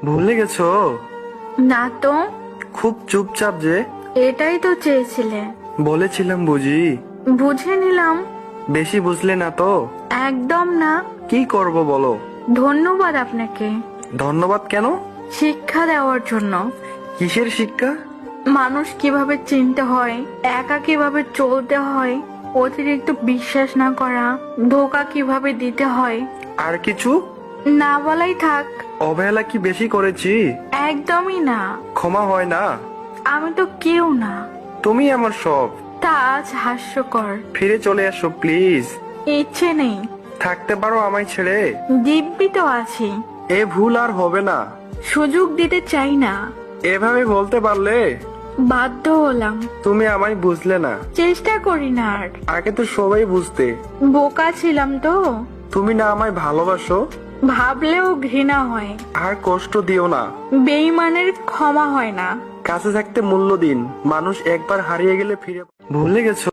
ভুলে গেছো? না তো। খুব চুপচাপ যে। এটাই তো চেয়েছিলে। বলেছিলাম বুঝি। বুঝে নিলাম। বেশি বুঝলে না তো? একদম না। কি করব বলো? ধন্যবাদ আপনাকে ধন্যবাদ কেন? শিক্ষা দেওয়ার জন্য। কিসের শিক্ষা? মানুষ কিভাবে চিনতে হয়, একা কিভাবে চলতে হয়, অতিরিক্ত বিশ্বাস না করা, ধোকা কিভাবে দিতে হয়। আর কিছু? না বলাই থাক। অবহেলা কি বেশি করেছি? একদমই না। ক্ষমা হয় না? আমি তো কেউ না। তুমি আমার সব। তা আজ হাস্যকর। ফিরে চলে আসো প্লিজ। ইচ্ছে নেই। থাকতে পারো আমায় ছেড়ে? দিব্যি তো আছি। এ ভুল আর হবে না। সুযোগ দিতে চাই না। এভাবে বলতে পারলে? বাধ্য হলাম। তুমি আমায় বুঝলে না। চেষ্টা করি না আর। আগে তো সবাই বুঝতে। বোকা ছিলাম তো। তুমি না আমায় ভালোবাসো? ভাবলেও ঘৃণা হয়। আর কষ্ট দিও না। বেঈমানের ক্ষমা হয় না। কাছে থাকতে মূল্য দিন। মানুষ একবার হারিয়ে গেলে ফিরে। ভুলে গেছো?